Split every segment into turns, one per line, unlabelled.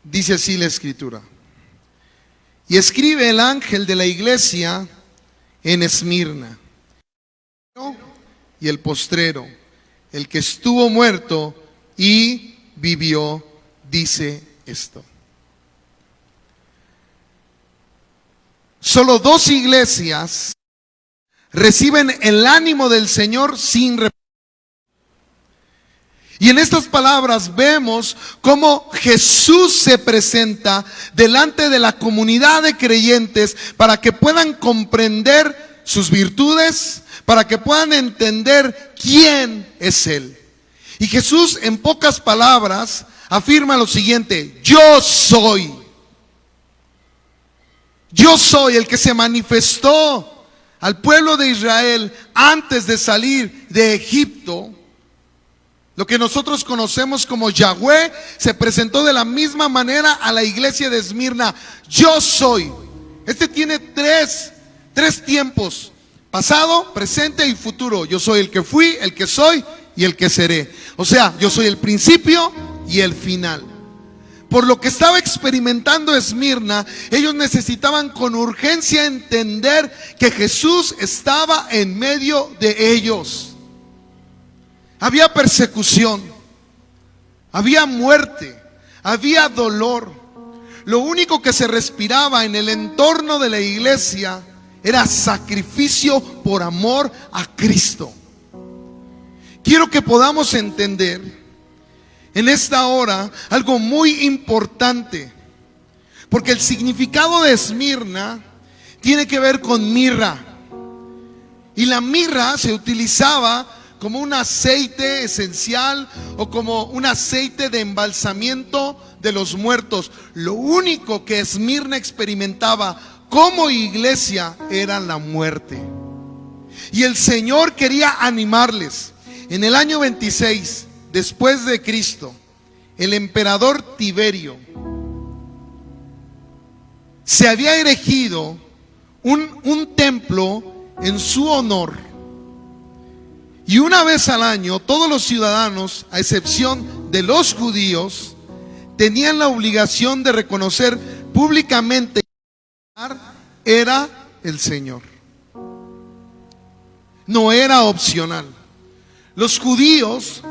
Dice así la Escritura: y escribe el ángel de la iglesia en Esmirna, y el postrero, el que estuvo muerto y vivió, dice esto. Solo dos iglesias reciben el ánimo del Señor sin reproche. Y en estas palabras vemos cómo Jesús se presenta delante de la comunidad de creyentes para que puedan comprender sus virtudes, para que puedan entender quién es Él. Y Jesús, en pocas palabras, afirma lo siguiente: yo soy. Yo soy el que se manifestó al pueblo de Israel antes de salir de Egipto. Lo que nosotros conocemos como Yahweh se presentó de la misma manera a la iglesia de Esmirna. Yo soy. Este tiene tres tiempos: pasado, presente y futuro. Yo soy el que fui, el que soy y el que seré. O sea, yo soy el principio y el final. Por lo que estaba experimentando Esmirna, ellos necesitaban con urgencia entender que Jesús estaba en medio de ellos. Había persecución, había muerte, había dolor. Lo único que se respiraba en el entorno de la iglesia era sacrificio por amor a Cristo. Quiero que podamos entender en esta hora algo muy importante, porque el significado de Esmirna tiene que ver con mirra. Y la mirra se utilizaba como un aceite esencial o como un aceite de embalsamiento de los muertos. Lo único que Esmirna experimentaba como iglesia era la muerte. Y el Señor quería animarles. En el año 26 después de Cristo, el emperador Tiberio se había erigido un templo en su honor. Y una vez al año, todos los ciudadanos, a excepción de los judíos, tenían la obligación de reconocer públicamente que era el Señor. No era opcional. Los judíos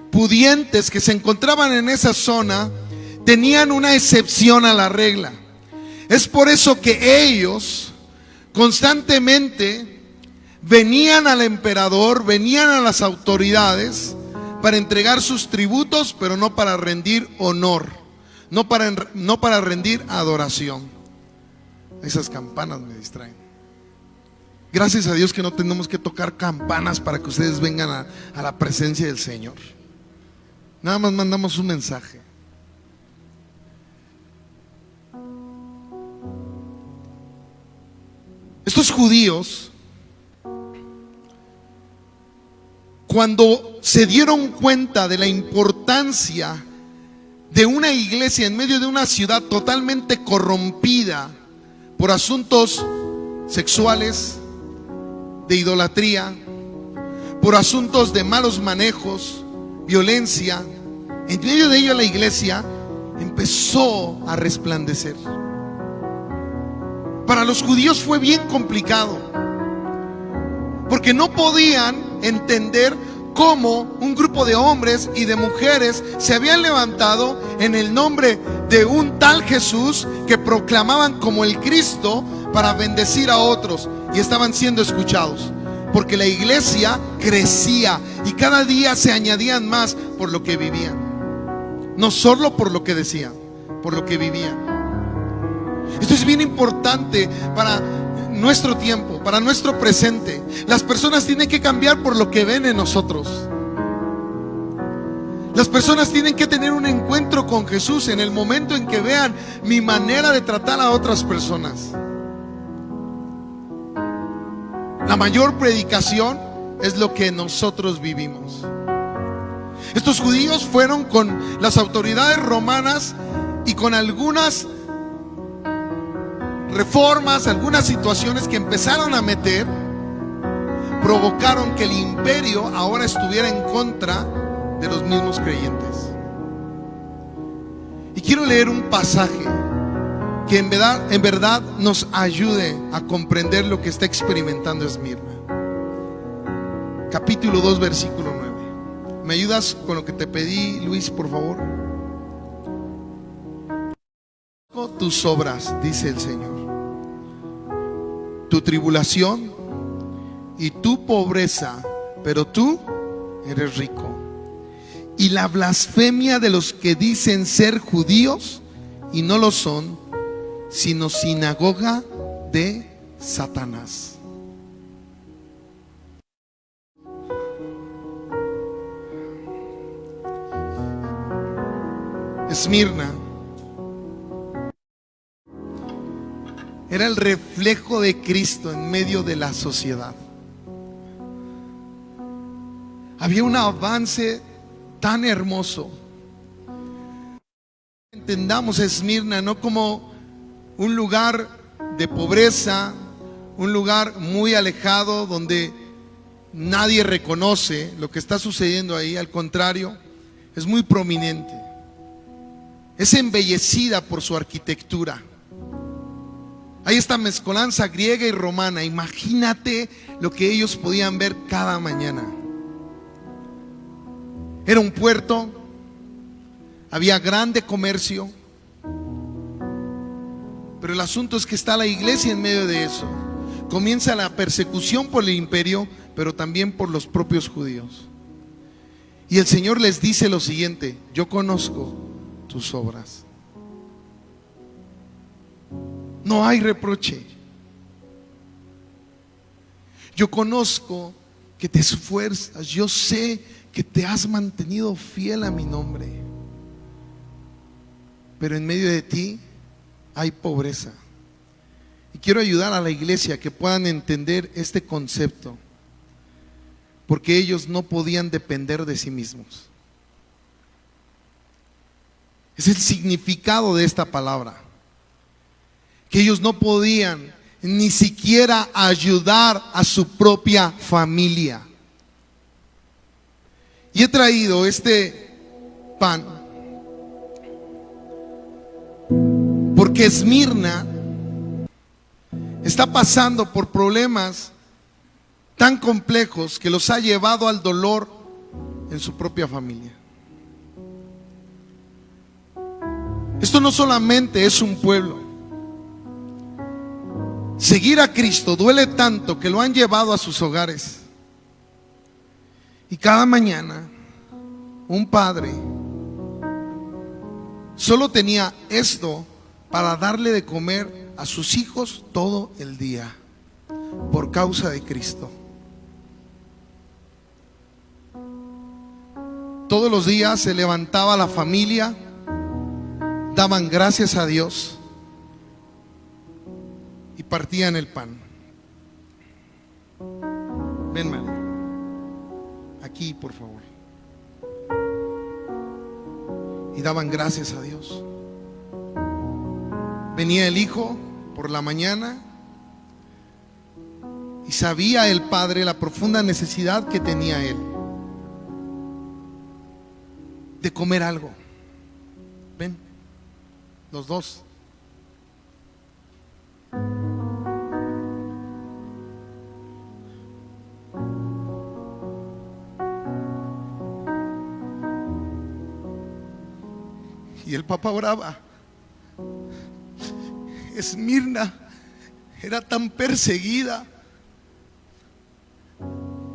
pudientes que se encontraban en esa zona tenían una excepción a la regla. Es por eso que ellos constantemente venían al emperador, venían a las autoridades para entregar sus tributos, pero no para rendir honor, no para rendir adoración. Esas campanas me distraen. Gracias a Dios que no tenemos que tocar campanas para que ustedes vengan a la presencia del Señor. Nada más mandamos un mensaje. Estos judíos, cuando se dieron cuenta de la importancia de una iglesia en medio de una ciudad totalmente corrompida por asuntos sexuales, de idolatría, por asuntos de malos manejos, violencia, en medio de ello la iglesia empezó a resplandecer. Para los judíos fue bien complicado, porque no podían entender cómo un grupo de hombres y de mujeres se habían levantado en el nombre de un tal Jesús que proclamaban como el Cristo para bendecir a otros, y estaban siendo escuchados, porque la iglesia crecía y cada día se añadían más por lo que vivían, no solo por lo que decían, por lo que vivían. Esto es bien importante para nuestro tiempo, para nuestro presente. Las personas tienen que cambiar por lo que ven en nosotros. Las personas tienen que tener un encuentro con Jesús en el momento en que vean mi manera de tratar a otras personas. La mayor predicación es lo que nosotros vivimos. Estos judíos fueron con las autoridades romanas y con algunas reformas, algunas situaciones que empezaron a meter, provocaron que el imperio ahora estuviera en contra de los mismos creyentes. Y quiero leer un pasaje que en verdad nos ayude a comprender lo que está experimentando Esmirna. Capítulo 2, versículo 9. ¿Me ayudas con lo que te pedí, Luis, por favor? Tus obras, dice el Señor, tu tribulación y tu pobreza, pero tú eres rico. Y la blasfemia de los que dicen ser judíos y no lo son, sino sinagoga de Satanás. Esmirna era el reflejo de Cristo en medio de la sociedad. Había un avance tan hermoso. Entendamos Esmirna no como un lugar de pobreza, un lugar muy alejado donde nadie reconoce lo que está sucediendo ahí. Al contrario, es muy prominente. Es embellecida por su arquitectura. Hay esta mezcolanza griega y romana. Imagínate lo que ellos podían ver cada mañana. Era un puerto, había grande comercio, pero el asunto es que está la iglesia en medio de eso. Comienza la persecución por el imperio, pero también por los propios judíos. Y el Señor les dice lo siguiente: yo conozco tus obras. No hay reproche. Yo conozco que te esfuerzas. Yo sé que te has mantenido fiel a mi nombre. Pero en medio de ti hay pobreza. Y quiero ayudar a la iglesia a que puedan entender este concepto, porque ellos no podían depender de sí mismos. Es el significado de esta palabra. Que ellos no podían ni siquiera ayudar a su propia familia. Y he traído este pan porque Esmirna está pasando por problemas tan complejos que los ha llevado al dolor en su propia familia. Esto no solamente es un pueblo. Seguir a Cristo duele tanto que lo han llevado a sus hogares. Y cada mañana un padre solo tenía esto para darle de comer a sus hijos todo el día, por causa de Cristo. Todos los días se levantaba la familia, daban gracias a Dios y partían el pan. Ven, María, aquí por favor. Y daban gracias a Dios. Venía el hijo por la mañana y sabía el padre la profunda necesidad que tenía él de comer algo. Ven, los dos. Y el papá oraba. Esmirna era tan perseguida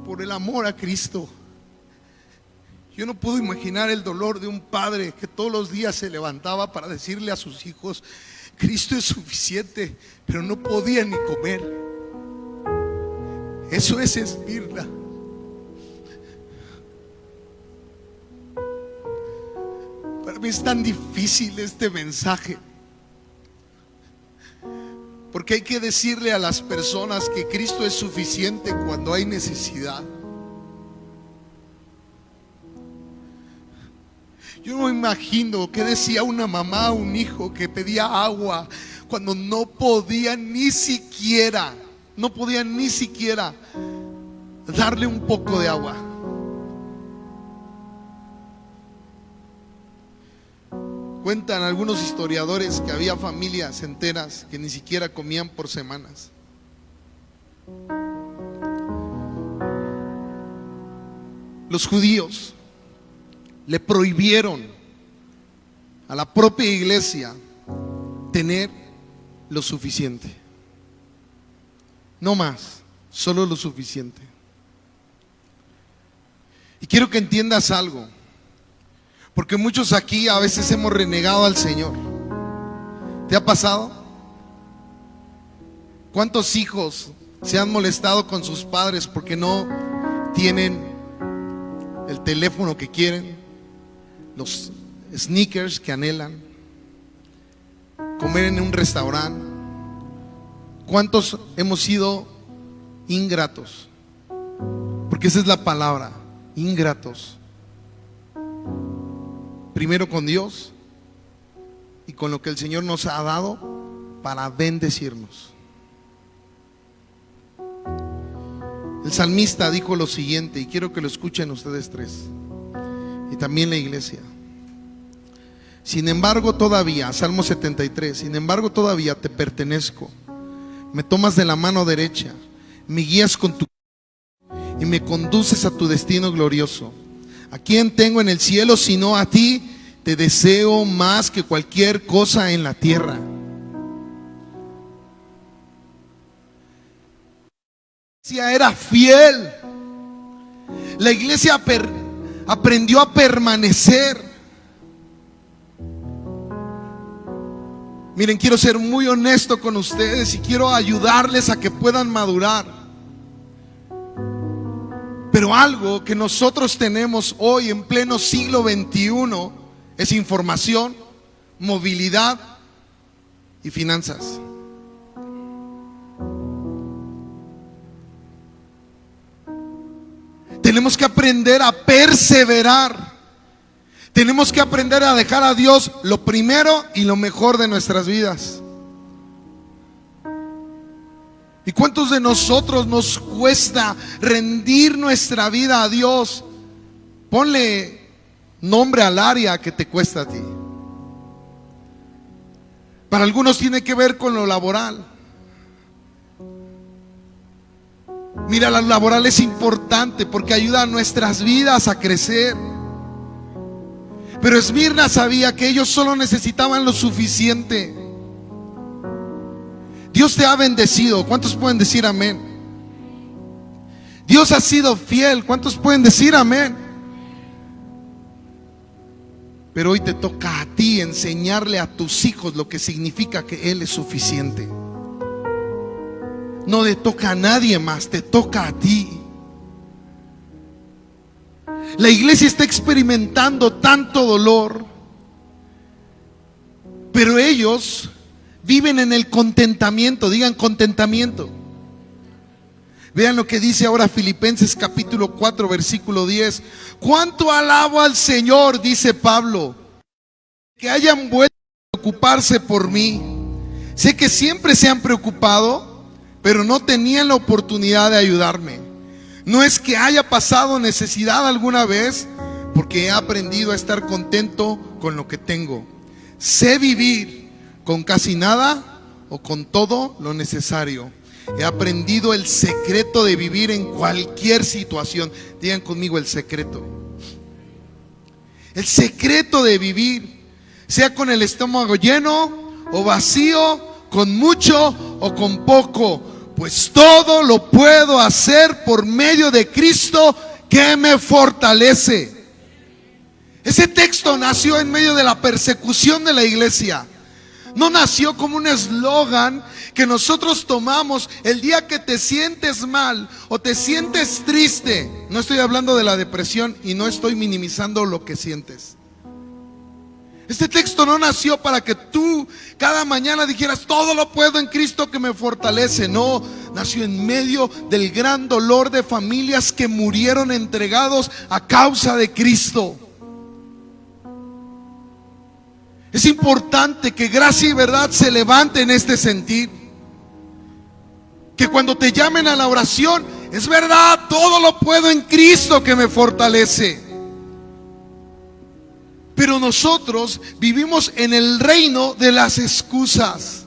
por el amor a Cristo. Yo no puedo imaginar el dolor de un padre que todos los días se levantaba para decirle a sus hijos: Cristo es suficiente, pero no podía ni comer. Eso es Esmirna. Para mí es tan difícil este mensaje, porque hay que decirle a las personas que Cristo es suficiente cuando hay necesidad. Yo no me imagino qué decía una mamá a un hijo que pedía agua cuando no podía ni siquiera darle un poco de agua. Cuentan algunos historiadores que había familias enteras que ni siquiera comían por semanas. Los judíos le prohibieron a la propia iglesia tener lo suficiente. No más, solo lo suficiente. Y quiero que entiendas algo, porque muchos aquí a veces hemos renegado al Señor. ¿Te ha pasado? ¿Cuántos hijos se han molestado con sus padres porque no tienen el teléfono que quieren, los sneakers que anhelan, comer en un restaurante? ¿Cuántos hemos sido ingratos? Porque esa es la palabra, ingratos. Primero con Dios y con lo que el Señor nos ha dado para bendecirnos. El salmista dijo lo siguiente, y quiero que lo escuchen ustedes tres, y también la iglesia. Sin embargo todavía, Salmo 73, sin embargo todavía te pertenezco. Me tomas de la mano derecha, me guías con tu y me conduces a tu destino glorioso. ¿A quién tengo en el cielo sino a ti? Te deseo más que cualquier cosa en la tierra. La iglesia era fiel. La iglesia aprendió a permanecer. Miren, quiero ser muy honesto con ustedes y quiero ayudarles a que puedan madurar. Pero algo que nosotros tenemos hoy en pleno siglo XXI es información, movilidad y finanzas. Tenemos que aprender a perseverar. Tenemos que aprender a dejar a Dios lo primero y lo mejor de nuestras vidas. ¿Y cuántos de nosotros nos cuesta rendir nuestra vida a Dios? Ponle nombre al área que te cuesta a ti. Para algunos tiene que ver con lo laboral. Mira, lo laboral es importante porque ayuda a nuestras vidas a crecer. Pero Esmirna sabía que ellos solo necesitaban lo suficiente. Dios te ha bendecido. ¿Cuántos pueden decir amén? Dios ha sido fiel. ¿Cuántos pueden decir amén? Pero hoy te toca a ti enseñarle a tus hijos lo que significa que Él es suficiente. No le toca a nadie más, te toca a ti. La iglesia está experimentando tanto dolor, pero ellos viven en el contentamiento. Digan contentamiento. Vean lo que dice ahora Filipenses capítulo 4 versículo 10. Cuánto alabo al Señor, dice Pablo, que hayan vuelto a preocuparse por mí. Sé que siempre se han preocupado, pero no tenían la oportunidad de ayudarme. No es que haya pasado necesidad alguna vez, porque he aprendido a estar contento con lo que tengo. Sé vivir con casi nada o con todo lo necesario. He aprendido el secreto de vivir en cualquier situación. Digan conmigo el secreto. El secreto de vivir, sea con el estómago lleno o vacío, con mucho o con poco, pues todo lo puedo hacer por medio de Cristo que me fortalece. Ese texto nació en medio de la persecución de la iglesia. No nació como un eslogan que nosotros tomamos el día que te sientes mal o te sientes triste. No estoy hablando de la depresión y no estoy minimizando lo que sientes. Este texto no nació para que tú cada mañana dijeras todo lo puedo en Cristo que me fortalece. No, nació en medio del gran dolor de familias que murieron entregados a causa de Cristo. Es importante que gracia y verdad se levante en este sentir. Que cuando te llamen a la oración, es verdad, todo lo puedo en Cristo que me fortalece. Pero nosotros vivimos en el reino de las excusas.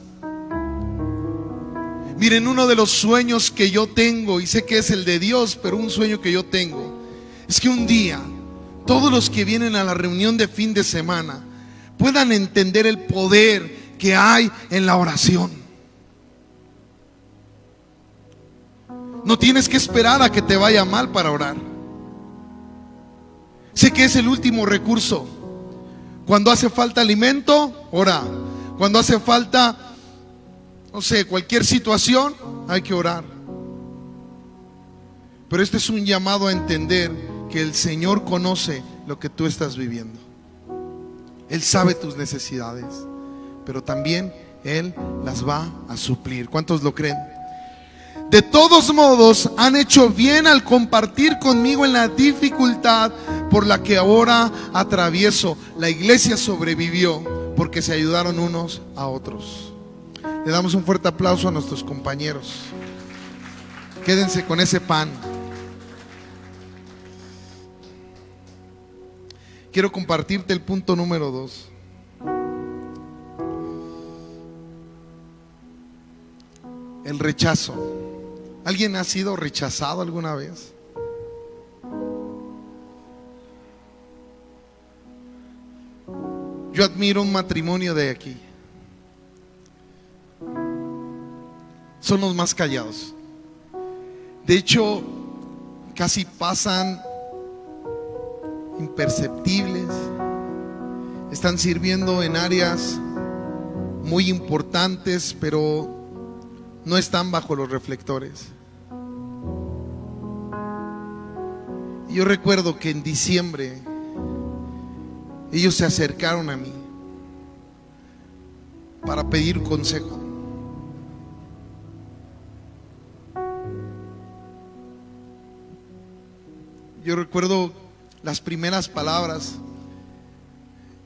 Miren, uno de los sueños que yo tengo, y sé que es el de Dios, pero un sueño que yo tengo, es que un día todos los que vienen a la reunión de fin de semana puedan entender el poder que hay en la oración. No tienes que esperar a que te vaya mal para orar. Sé que es el último recurso. Cuando hace falta alimento, ora. Cuando hace falta, no sé, cualquier situación, hay que orar. Pero este es un llamado a entender que el Señor conoce lo que tú estás viviendo. Él sabe tus necesidades, pero también Él las va a suplir. ¿Cuántos lo creen? De todos modos, han hecho bien al compartir conmigo en la dificultad por la que ahora atravieso. La iglesia sobrevivió porque se ayudaron unos a otros. Le damos un fuerte aplauso a nuestros compañeros. Quédense con ese pan. Quiero compartirte el punto número 2. El rechazo. ¿Alguien ha sido rechazado alguna vez? Yo admiro un matrimonio de aquí. Son los más callados. De hecho, casi pasan imperceptibles. Están sirviendo en áreas muy importantes, pero no están bajo los reflectores. Yo recuerdo que en diciembre ellos se acercaron a mí para pedir consejo. Yo recuerdo las primeras palabras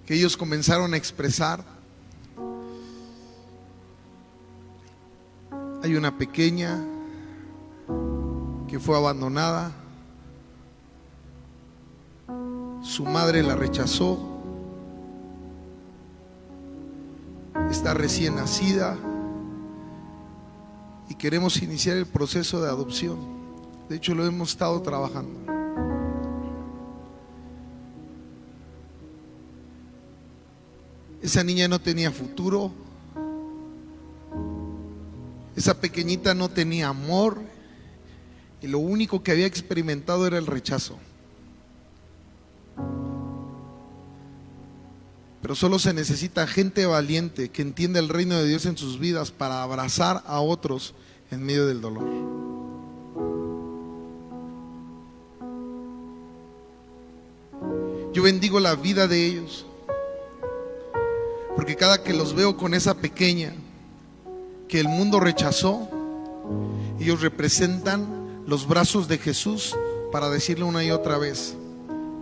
que ellos comenzaron a expresar. Hay una pequeña que fue abandonada. Su madre la rechazó. Está recién nacida y queremos iniciar el proceso de adopción. De hecho, lo hemos estado trabajando. Esa niña no tenía futuro. Esa pequeñita no tenía amor. Y lo único que había experimentado era el rechazo. Pero solo se necesita gente valiente que entienda el reino de Dios en sus vidas para abrazar a otros en medio del dolor. Yo bendigo la vida de ellos, porque cada que los veo con esa pequeña que el mundo rechazó, ellos representan los brazos de Jesús para decirle una y otra vez: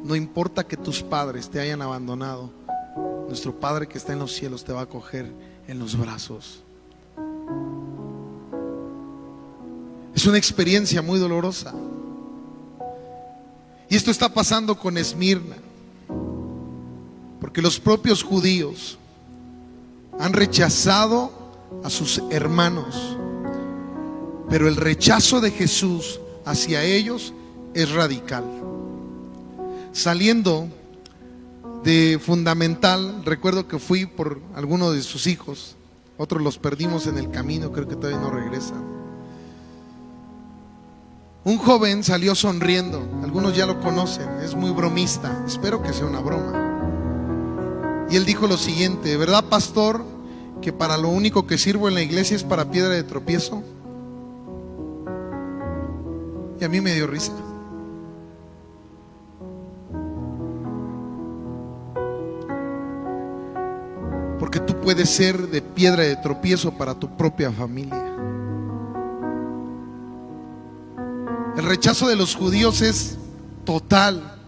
no importa que tus padres te hayan abandonado, nuestro Padre que está en los cielos te va a coger en los brazos. Es una experiencia muy dolorosa. Y esto está pasando con Esmirna, porque los propios judíos han rechazado a sus hermanos, pero el rechazo de Jesús hacia ellos es radical. Saliendo de Fundamental, recuerdo que fui por algunos de sus hijos. Otros los perdimos en el camino, creo que todavía no regresan. Un joven salió sonriendo, algunos ya lo conocen, es muy bromista, espero que sea una broma. Y él dijo lo siguiente: ¿verdad, pastor, que para lo único que sirvo en la iglesia es para piedra de tropiezo? Y a mí me dio risa. Porque tú puedes ser de piedra de tropiezo para tu propia familia. El rechazo de los judíos es total.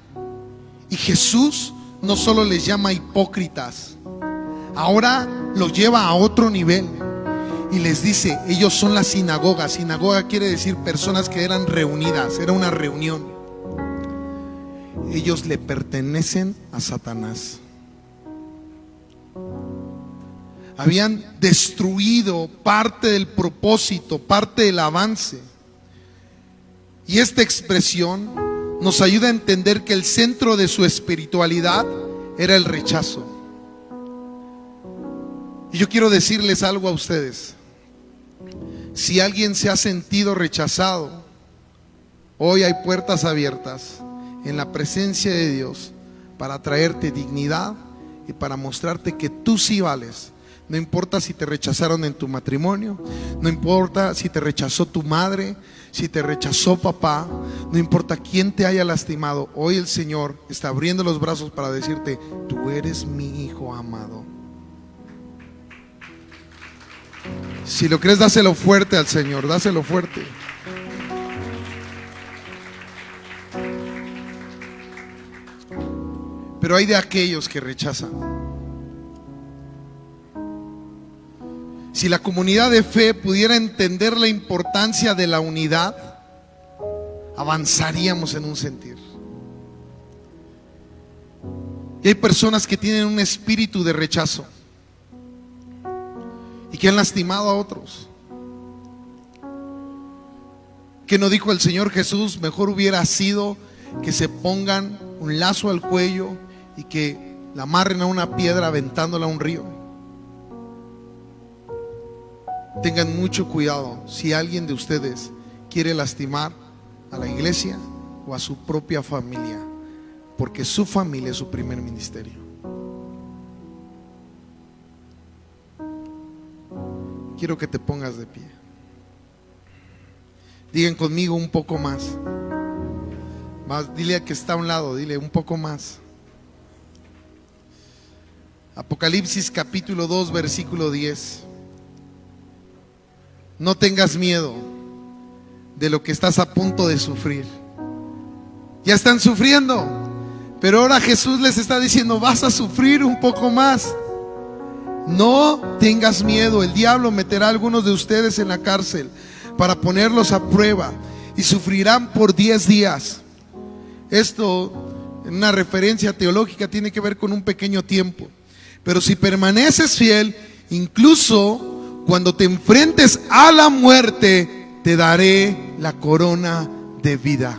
Y Jesús no solo les llama hipócritas, ahora los lleva a otro nivel y les dice: ellos son la sinagoga. Sinagoga quiere decir personas que eran reunidas, era una reunión. Ellos le pertenecen a Satanás. habían destruido parte del propósito, parte del avance. Y esta expresión nos ayuda a entender que el centro de su espiritualidad era el rechazo. Y yo quiero decirles algo a ustedes. Si alguien se ha sentido rechazado, hoy hay puertas abiertas en la presencia de Dios para traerte dignidad y para mostrarte que tú sí vales. No importa si te rechazaron en tu matrimonio, no importa si te rechazó tu madre, si te rechazó papá, no importa quién te haya lastimado. Hoy el Señor está abriendo los brazos para decirte: tú eres mi hijo amado. Si lo crees, dáselo fuerte al Señor, dáselo fuerte. Pero hay de aquellos que rechazan. Si la comunidad de fe pudiera entender la importancia de la unidad, avanzaríamos en un sentir. Y hay personas que tienen un espíritu de rechazo y que han lastimado a otros. ¿Qué no dijo el Señor Jesús? Mejor hubiera sido que se pongan un lazo al cuello y que la amarren a una piedra aventándola a un río. Tengan mucho cuidado si alguien de ustedes quiere lastimar a la iglesia o a su propia familia, porque su familia es su primer ministerio. Quiero que te pongas de pie. Digan conmigo: un poco más. Dile a que está a un lado, dile: un poco más. Apocalipsis capítulo 2 versículo 10. No tengas miedo de lo que estás a punto de sufrir. Ya están sufriendo, pero ahora Jesús les está diciendo: vas a sufrir un poco más. No tengas miedo. El diablo meterá a algunos de ustedes en la cárcel para ponerlos a prueba y sufrirán por 10 días. Esto, en una referencia teológica, tiene que ver con un pequeño tiempo. Pero si permaneces fiel, incluso cuando te enfrentes a la muerte, te daré la corona de vida.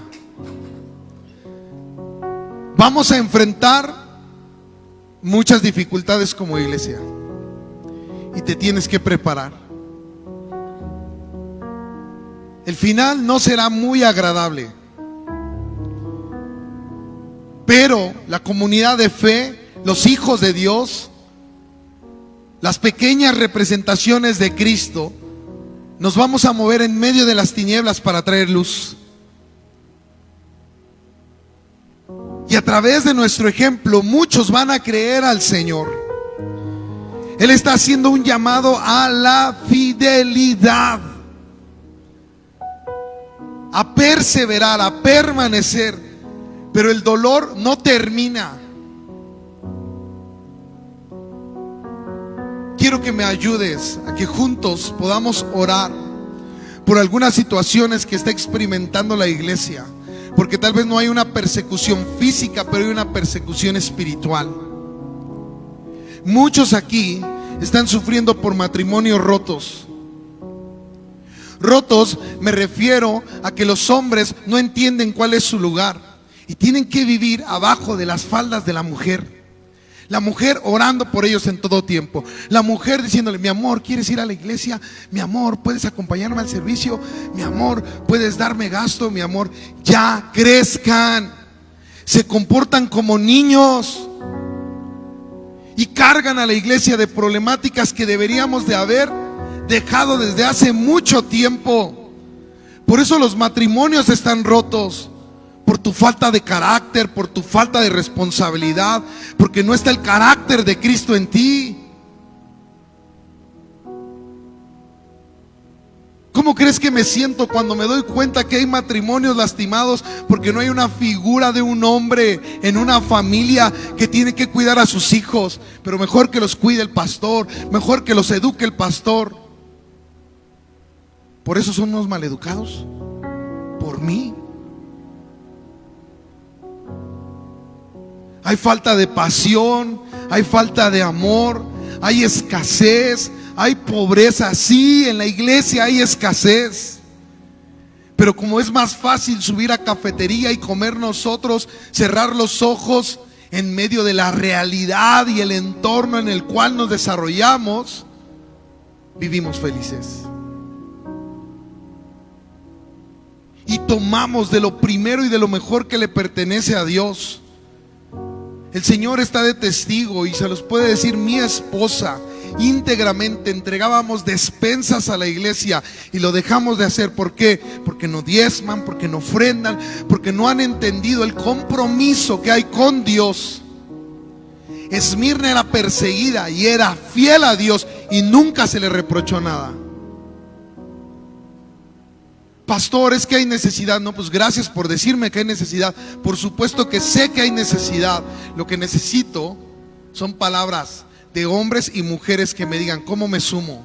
Vamos a enfrentar muchas dificultades como iglesia y te tienes que preparar. El final no será muy agradable, pero la comunidad de fe, los hijos de Dios, las pequeñas representaciones de Cristo, nos vamos a mover en medio de las tinieblas para traer luz. Y a través de nuestro ejemplo, muchos van a creer al Señor. Él está haciendo un llamado a la fidelidad, a perseverar, a permanecer. Pero el dolor no termina. Quiero que me ayudes a que juntos podamos orar por algunas situaciones que está experimentando la iglesia, porque tal vez no hay una persecución física, pero hay una persecución espiritual. Muchos aquí están sufriendo por matrimonios rotos. Rotos, me refiero a que los hombres no entienden cuál es su lugar y tienen que vivir abajo de las faldas de la mujer. La mujer orando por ellos en todo tiempo. La mujer diciéndole: mi amor, ¿quieres ir a la iglesia? Mi amor, ¿puedes acompañarme al servicio? Mi amor, ¿puedes darme gasto? Mi amor, ya crezcan. Se comportan como niños y cargan a la iglesia de problemáticas que deberíamos de haber dejado desde hace mucho tiempo. Por eso los matrimonios están rotos. Por tu falta de carácter, por tu falta de responsabilidad, porque no está el carácter de Cristo en ti. ¿Cómo crees que me siento cuando me doy cuenta que hay matrimonios lastimados porque no hay una figura de un hombre en una familia que tiene que cuidar a sus hijos? Pero mejor que los cuide el pastor, mejor que los eduque el pastor. Por eso son unos maleducados. Por mí. Hay falta de pasión, hay falta de amor, hay escasez, hay pobreza. Sí, en la iglesia hay escasez. Pero como es más fácil subir a cafetería y comer nosotros, cerrar los ojos en medio de la realidad y el entorno en el cual nos desarrollamos, vivimos felices. Y tomamos de lo primero y de lo mejor que le pertenece a Dios. El Señor está de testigo y se los puede decir mi esposa. Íntegramente entregábamos despensas a la iglesia y lo dejamos de hacer. ¿Por qué? Porque no diezman, porque no ofrendan, porque no han entendido el compromiso que hay con Dios. Esmirna era perseguida y era fiel a Dios y nunca se le reprochó nada. Pastor, es que hay necesidad. No, pues gracias por decirme que hay necesidad. Por supuesto que sé que hay necesidad. Lo que necesito son palabras de hombres y mujeres que me digan cómo me sumo.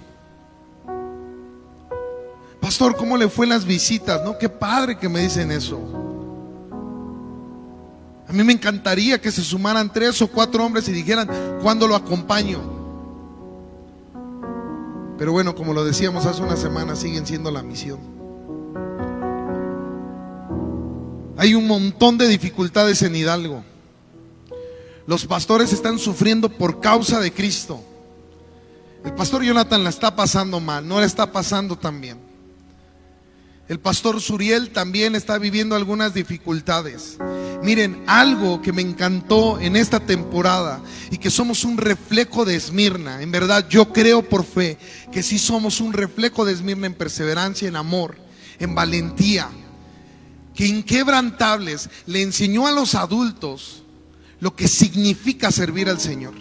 Pastor, ¿cómo le fue en las visitas? No, qué padre que me dicen eso. A mí me encantaría que se sumaran 3 o 4 hombres y dijeran ¿cuándo lo acompaño? Pero bueno, como lo decíamos hace una semana, siguen siendo la misión. Hay un montón de dificultades en Hidalgo. Los pastores están sufriendo por causa de Cristo. El pastor Jonathan la está pasando mal, no la está pasando tan bien. El pastor Suriel también está viviendo algunas dificultades. Miren, algo que me encantó en esta temporada y que somos un reflejo de Esmirna. En verdad yo creo por fe que sí somos un reflejo de Esmirna en perseverancia, en amor, en valentía. Que inquebrantables le enseñó a los adultos lo que significa servir al Señor.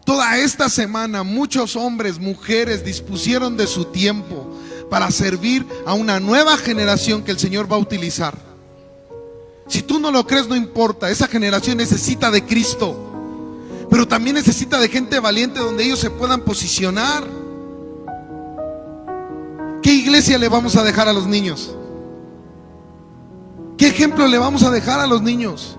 Toda esta semana muchos hombres, mujeres dispusieron de su tiempo para servir a una nueva generación que el Señor va a utilizar. Si tú no lo crees, no importa. Esa generación necesita de Cristo, pero también necesita de gente valiente donde ellos se puedan posicionar. ¿Qué iglesia le vamos a dejar a los niños? ¿Qué ejemplo le vamos a dejar a los niños?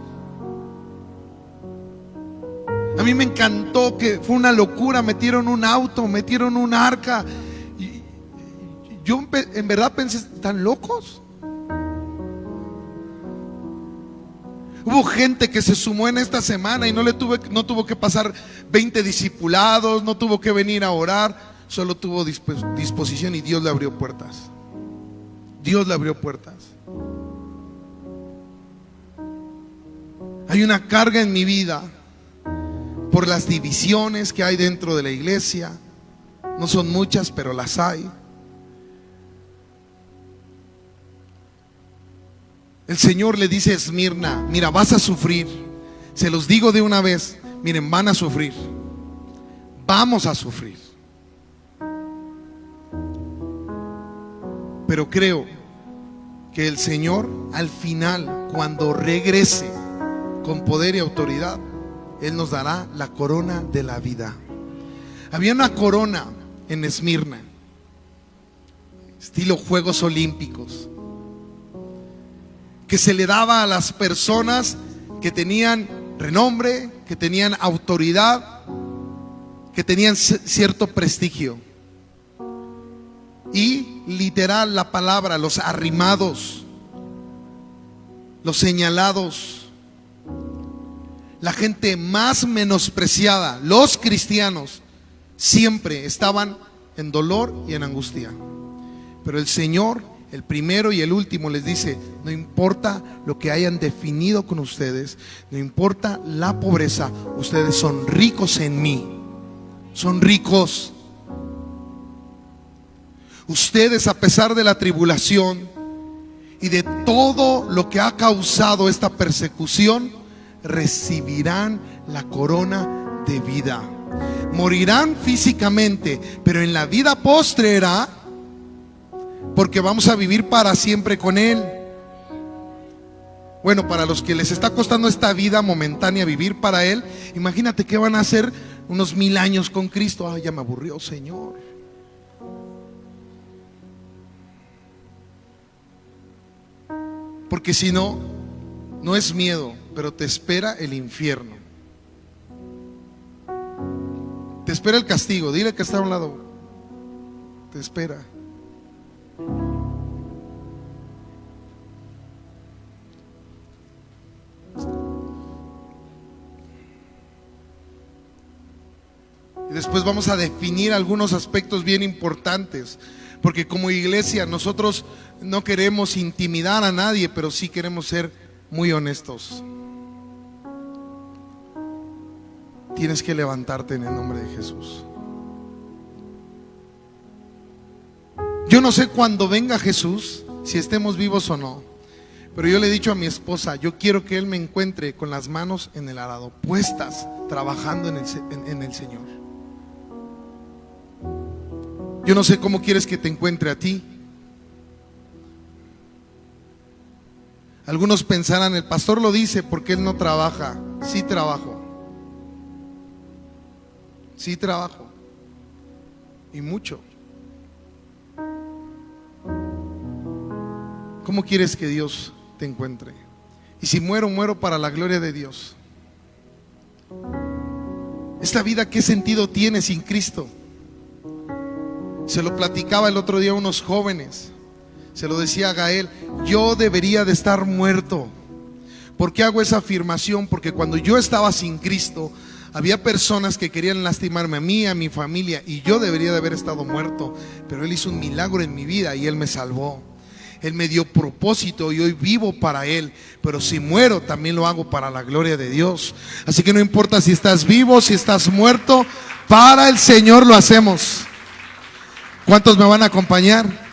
A mí me encantó que fue una locura. Metieron un auto, metieron un arca. Y yo en verdad pensé, ¿están locos? Hubo gente que se sumó en esta semana y no tuvo que pasar 20 discipulados, no tuvo que venir a orar, solo tuvo disposición y Dios le abrió puertas. Dios le abrió puertas. Hay una carga en mi vida por las divisiones que hay dentro de la iglesia. No son muchas, pero las hay. El Señor le dice a Esmirna: mira, vas a sufrir. Se los digo de una vez, miren, van a sufrir. Vamos a sufrir. Pero creo que el Señor al final, cuando regrese con poder y autoridad, Él nos dará la corona de la vida. Había una corona en Esmirna, estilo Juegos Olímpicos, que se le daba a las personas que tenían renombre, que tenían autoridad, que tenían cierto prestigio. Y literal la palabra, los arrimados, los señalados, la gente más menospreciada, los cristianos, siempre estaban en dolor y en angustia. Pero el Señor, el primero y el último, les dice: no importa lo que hayan definido con ustedes, no importa la pobreza, ustedes son ricos en mí. Son ricos. Ustedes, a pesar de la tribulación y de todo lo que ha causado esta persecución, recibirán la corona de vida. Morirán físicamente, pero en la vida postrera, porque vamos a vivir para siempre con Él. Bueno, para los que les está costando esta vida momentánea vivir para Él, imagínate qué van a hacer unos 1000 años con Cristo. Ay, ya me aburrió, Señor. Porque si no, no es miedo, pero te espera el infierno. Te espera el castigo. Dile que está a un lado. Te espera. Y después vamos a definir algunos aspectos bien importantes, porque como iglesia nosotros no queremos intimidar a nadie, pero sí queremos ser muy honestos. Tienes que levantarte en el nombre de Jesús. Yo no sé cuándo venga Jesús, si estemos vivos o no, pero yo le he dicho a mi esposa, yo quiero que Él me encuentre con las manos en el arado, puestas, trabajando en el Señor. Yo no sé cómo quieres que te encuentre a ti. Algunos pensarán, el pastor lo dice porque él no trabaja. Sí trabajo. Sí trabajo. Y mucho. ¿Cómo quieres que Dios te encuentre? Y si muero, muero para la gloria de Dios. Esta vida, ¿qué sentido tiene sin Cristo? Se lo platicaba el otro día a unos jóvenes. Se lo decía a Gael, yo debería de estar muerto. ¿Por qué hago esa afirmación? Porque cuando yo estaba sin Cristo, había personas que querían lastimarme a mí, a mi familia, y yo debería de haber estado muerto. Pero Él hizo un milagro en mi vida y Él me salvó. Él me dio propósito y hoy vivo para Él. Pero si muero, también lo hago para la gloria de Dios. Así que no importa si estás vivo, si estás muerto, para el Señor lo hacemos. ¿Cuántos me van a acompañar?